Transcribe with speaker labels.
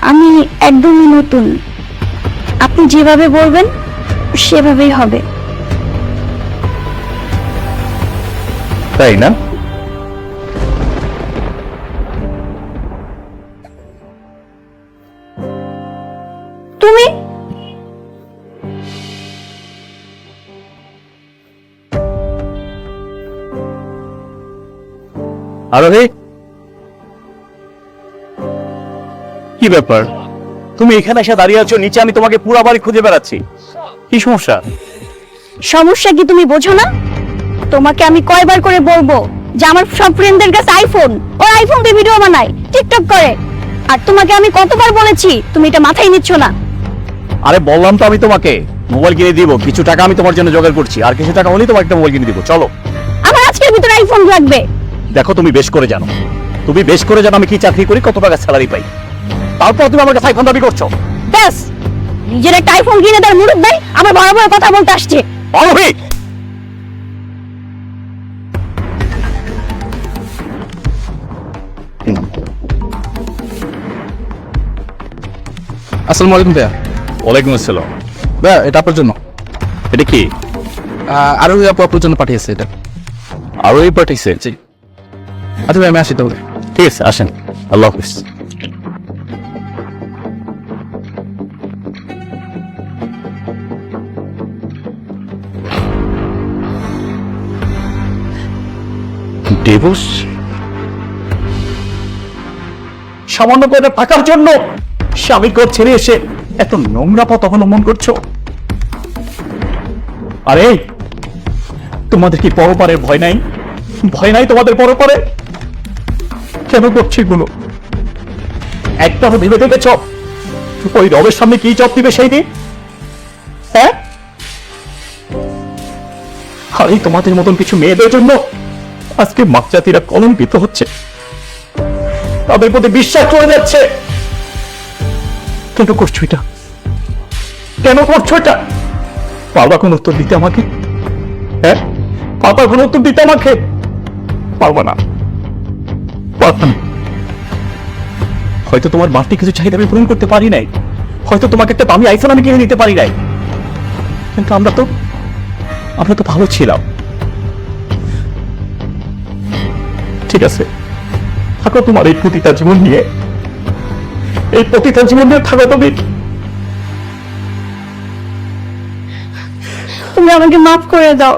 Speaker 1: আমি একদমই নতুন, আপনি যেভাবে বলবেন সেভাবেই হবে।
Speaker 2: তাই না?
Speaker 1: তুমি
Speaker 2: আরোহী, কি ব্যাপার? তুমি এখানে এসে দাঁড়িয়ে আছো, নিচে আমি তোমাকে পুরো বাড়ি খুঁজে বেড়াচ্ছি। কি সমস্যা?
Speaker 1: সমস্যা কি তুমি বোঝো না? তোমাকে আমি কয়বার করে বলবো যে আমার সব ফ্রেন্ডদের কাছে আইফোন, ওর আইফোন দিয়ে ভিডিও বানায়, টিকটক করে, আর তোমাকে আমি কতবার বলেছি তুমি এটা মাথায় নিচ্ছ না।
Speaker 2: আরে বললাম তো আমি তোমাকে মোবাইল কিনে দিব, কিছু টাকা আমি তোমার জন্য জোগাড় করছি, আর কিছু টাকা হলেই তোমাকে একটা মোবাইল কিনে দিব। চলো।
Speaker 1: আমার আজকের ভিতরে আইফোন লাগবে।
Speaker 2: দেখো, তুমি বেশ করে জানো আমি কি চাকরি করি, কত টাকা স্যালারি পাই, তারপর তুমি আমার কাছে আইফোন দাবি করছো।
Speaker 1: ব্যাস, নিজের একটা আইফোন কিনে দেওয়ার মুরুদ নাই, আমার বড় বড় কথা বলতে আসছে।
Speaker 2: আরোহী,
Speaker 3: আসসালামু আলাইকুম ভাইয়া।
Speaker 2: ওয়ালাইকুম আসসালাম।
Speaker 3: ভাইয়া, এটা আপনার জন্য।
Speaker 2: এটা কি?
Speaker 3: আরো আপু আপনার জন্য পাঠিয়েছে এটা।
Speaker 2: আরোহী পাঠিয়েছে?
Speaker 3: জি। আচ্ছা ভাই, আমি আসি তাহলে।
Speaker 2: ঠিক আছে, আসেন। আল্লাহ হাফিজ। ডিভোর্স? সামান্য করে টাকার জন্য স্বামীর ঘর ছেড়ে এসে এত নোংরা পথ অবলম্বন করছো? আরে, তোমাদের কি পরপারের ভয় নাই? ভয় নাই তোমাদের পরপারে? কেন করছো এগুলো? একটাও ভেবে দেখেছ ওই রবের সামনে কি জব দিবে সেই দিন? হ্যাঁ? আর এই তোমাদের মতন কিছু মেয়েদের জন্য আজকে মাপজাতিরা কলঙ্কিত হচ্ছে, তাদের প্রতি বিশ্বাস করে যাচ্ছে। কেন করছো এটা? কেন করছো এটা? পারবা কোন উত্তর দিতে আমাকে? হ্যাঁ, পারবা কোন উত্তর দিতে আমাকে? পারবা না, পারবা না। হয়তো তোমার বাড়তি কিছু চাহিদা আমি পূরণ করতে পারি নাই, হয়তো তোমাকে একটা দামি আইফোন আমি কিনে নিতে পারি নাই, কিন্তু আমরা তো ভালো ছিলাম। ঠিক আছে, থাকো তোমার এই পতিতা জীবন নিয়ে, এই পতিতা জীবন নিয়ে থাকো তুমি।
Speaker 1: তুমি আমাকে মাফ করে দাও।